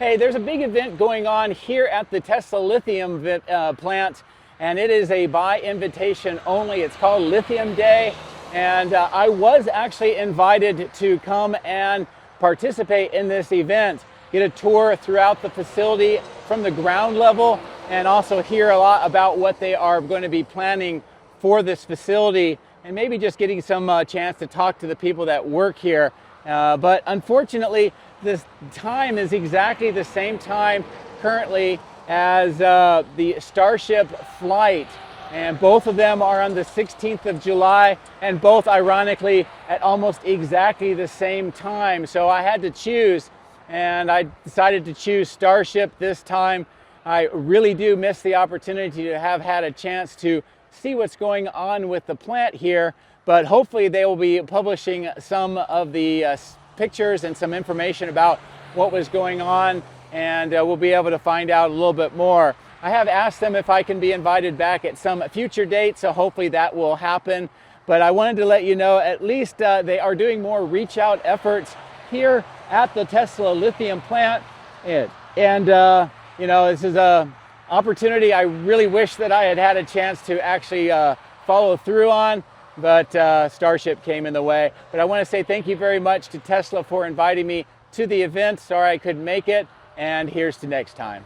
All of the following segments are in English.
Hey, there's a big event going on here at the Tesla lithium plant, and it is a by invitation only. It's called Lithium Day, and I was actually invited to come and participate in this event, get a tour throughout the facility from the ground level, and also hear a lot about what they are going to be planning for this facility, and maybe just getting some chance to talk to the people that work here. But unfortunately, this time is exactly the same time currently as the Starship Flight, and both of them are on the 16th of July, and both ironically at almost exactly the same time. So I had to choose, and I decided to choose Starship this time. I really do miss the opportunity to have had a chance to see what's going on with the plant here, but hopefully they will be publishing some of the pictures and some information about what was going on, and we'll be able to find out a little bit more. I have asked them if I can be invited back at some future date, so hopefully that will happen. But I wanted to let you know, at least they are doing more reach out efforts here at the Tesla lithium plant. And you know, this is a opportunity I really wish that I had had a chance to actually follow through on, but Starship came in the way. But I want to say thank you very much to Tesla for inviting me to the event. Sorry I couldn't make it, and here's to next time.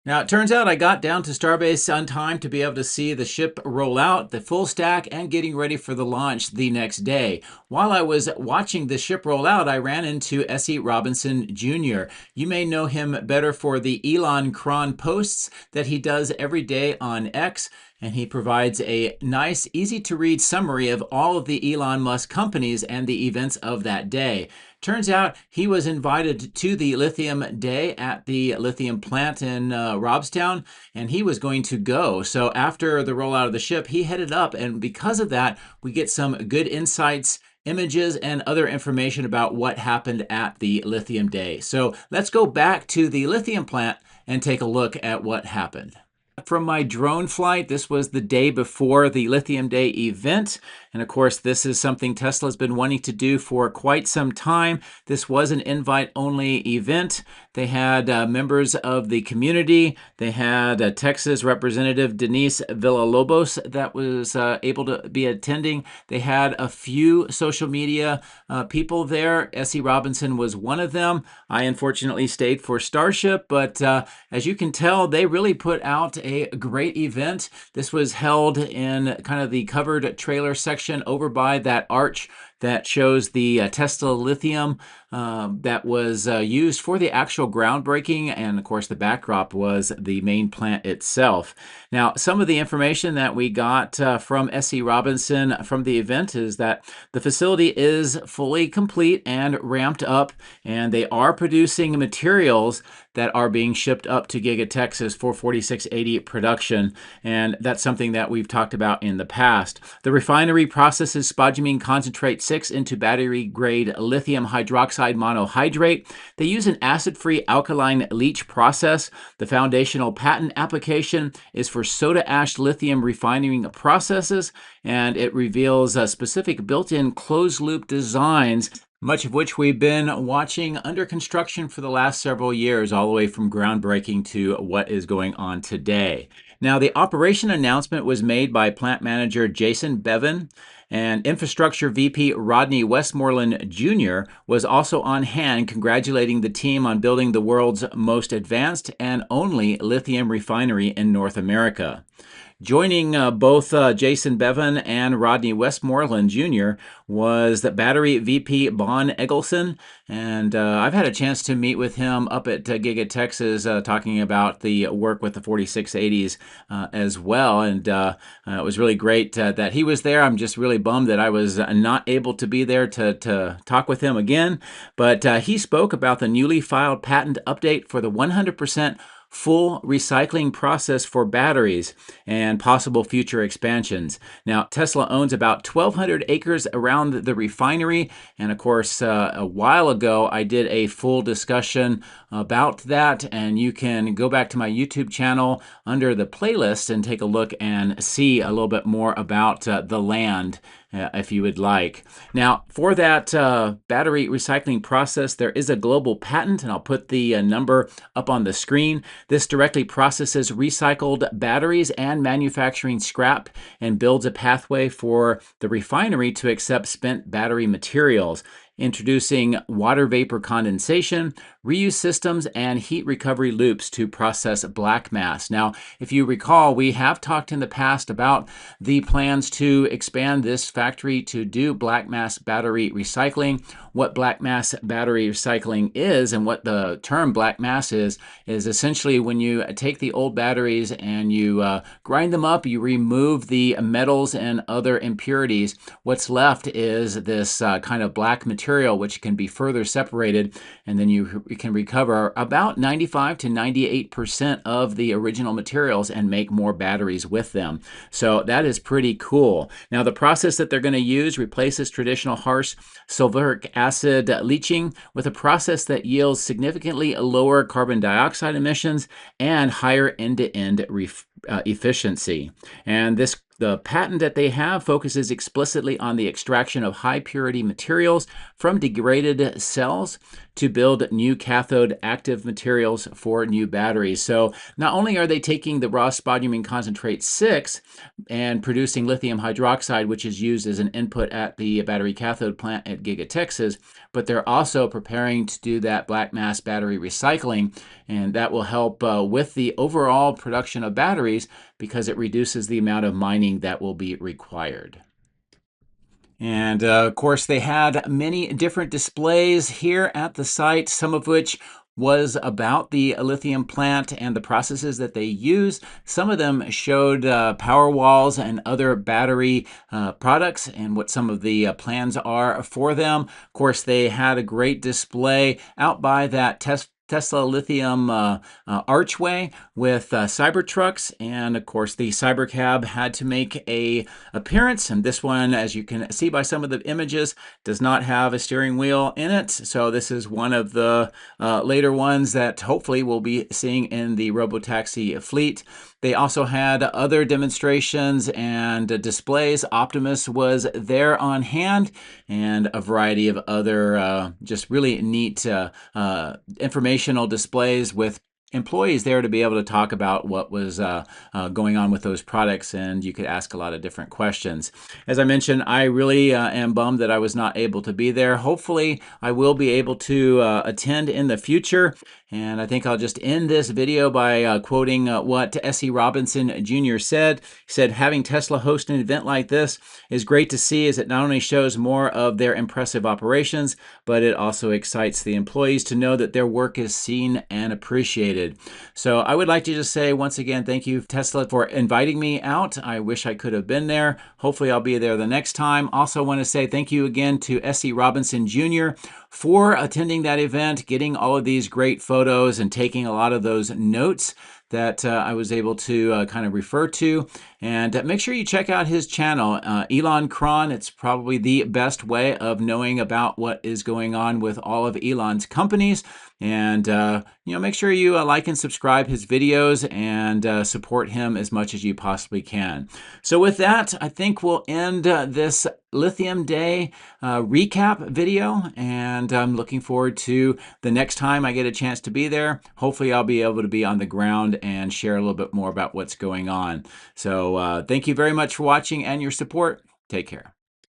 Now, it turns out I got down to Starbase on time to be able to see the ship roll out, the full stack, and getting ready for the launch the next day. While I was watching the ship roll out, I ran into S.E. Robinson Jr. You may know him better for the Elon Chron posts that he does every day on X, and he provides a nice, easy-to-read summary of all of the Elon Musk companies and the events of that day. Turns out he was invited to the Lithium Day at the lithium plant in Robstown, and he was going to go. So after the rollout of the ship, he headed up, and because of that, we get some good insights, images, and other information about what happened at the Lithium Day. So let's go back to the lithium plant and take a look at what happened. From my drone flight, this was the day before the Lithium Day event. And of course, this is something Tesla's been wanting to do for quite some time. This was an invite-only event. They had members of the community. They had Texas Representative Denise Villalobos that was able to be attending. They had a few social media people there. S.E. Robinson was one of them. I unfortunately stayed for Starship, but as you can tell, they really put out a great event. This was held in kind of the covered trailer section over by that arch that shows the Tesla lithium that was used for the actual groundbreaking, and of course the backdrop was the main plant itself. Now, some of the information that we got from S.E. Robinson from the event is that the facility is fully complete and ramped up, and they are producing materials that are being shipped up to Giga Texas for 4680 production, and that's something that we've talked about in the past. The refinery processes spodumene concentrate 6 into battery-grade lithium hydroxide monohydrate. They use an acid-free alkaline leach process. The foundational patent application is for soda ash lithium refining processes, and it reveals specific built-in closed-loop designs, much of which we've been watching under construction for the last several years, all the way from groundbreaking to what is going on today. Now, the operation announcement was made by plant manager Jason Bevan, and Infrastructure VP Rodney Westmoreland Jr. was also on hand, congratulating the team on building the world's most advanced and only lithium refinery in North America. Joining both Jason Bevan and Rodney Westmoreland Jr. was the Battery VP Bon Eggleston, and I've had a chance to meet with him up at Giga Texas talking about the work with the 4680s as well, and it was really great that he was there. I'm just really bummed that I was not able to be there to talk with him again, but he spoke about the newly filed patent update for the 100% full recycling process for batteries and possible future expansions. Now, Tesla owns about 1,200 acres around the refinery, and of course, a while ago, I did a full discussion about that, and you can go back to my YouTube channel under the playlist and take a look and see a little bit more about the land if you would like. Now, for that battery recycling process, there is a global patent, and I'll put the number up on the screen. This directly processes recycled batteries and manufacturing scrap and builds a pathway for the refinery to accept spent battery materials, introducing water vapor condensation, reuse systems, and heat recovery loops to process black mass. Now, if you recall, we have talked in the past about the plans to expand this factory to do black mass battery recycling. What black mass battery recycling is, and what the term black mass is essentially when you take the old batteries and you grind them up, you remove the metals and other impurities. What's left is this kind of black material, which can be further separated, and then you can recover about 95 to 98% of the original materials and make more batteries with them. So that is pretty cool. Now, the process that they're going to use replaces traditional harsh sulfuric acid leaching with a process that yields significantly lower carbon dioxide emissions and higher end-to-end efficiency. And the patent that they have focuses explicitly on the extraction of high purity materials from degraded cells to build new cathode active materials for new batteries. So not only are they taking the raw spodumene concentrate 6 and producing lithium hydroxide, which is used as an input at the battery cathode plant at Giga Texas, but they're also preparing to do that black mass battery recycling, and that will help with the overall production of batteries because it reduces the amount of mining that will be required. And of course, they had many different displays here at the site, some of which was about the lithium plant and the processes that they use. Some of them showed power walls and other battery products and what some of the plans are for them. Of course, they had a great display out by that Tesla lithium archway with Cybertrucks, and of course the Cybercab had to make a appearance, and this one, as you can see by some of the images, does not have a steering wheel in it. So this is one of the later ones that hopefully we'll be seeing in the robotaxi fleet. They also had other demonstrations and displays. Optimus was there on hand, and a variety of other just really neat informational displays with employees there to be able to talk about what was going on with those products, and you could ask a lot of different questions. As I mentioned, I really am bummed that I was not able to be there. Hopefully, I will be able to attend in the future. And I think I'll just end this video by quoting what S.E. Robinson Jr. said. He said, "Having Tesla host an event like this is great to see, as it not only shows more of their impressive operations, but it also excites the employees to know that their work is seen and appreciated." So I would like to just say once again, thank you, Tesla, for inviting me out. I wish I could have been there. Hopefully I'll be there the next time. Also want to say thank you again to S.E. Robinson Jr. for attending that event, getting all of these great photos and taking a lot of those notes that I was able to kind of refer to. And make sure you check out his channel, Elon Chron. It's probably the best way of knowing about what is going on with all of Elon's companies. And make sure you like and subscribe his videos and support him as much as you possibly can. So with that, I think we'll end this Lithium Day recap video, and I'm looking forward to the next time I get a chance to be there. Hopefully I'll be able to be on the ground and share a little bit more about what's going on. So thank you very much for watching and your support. Take care.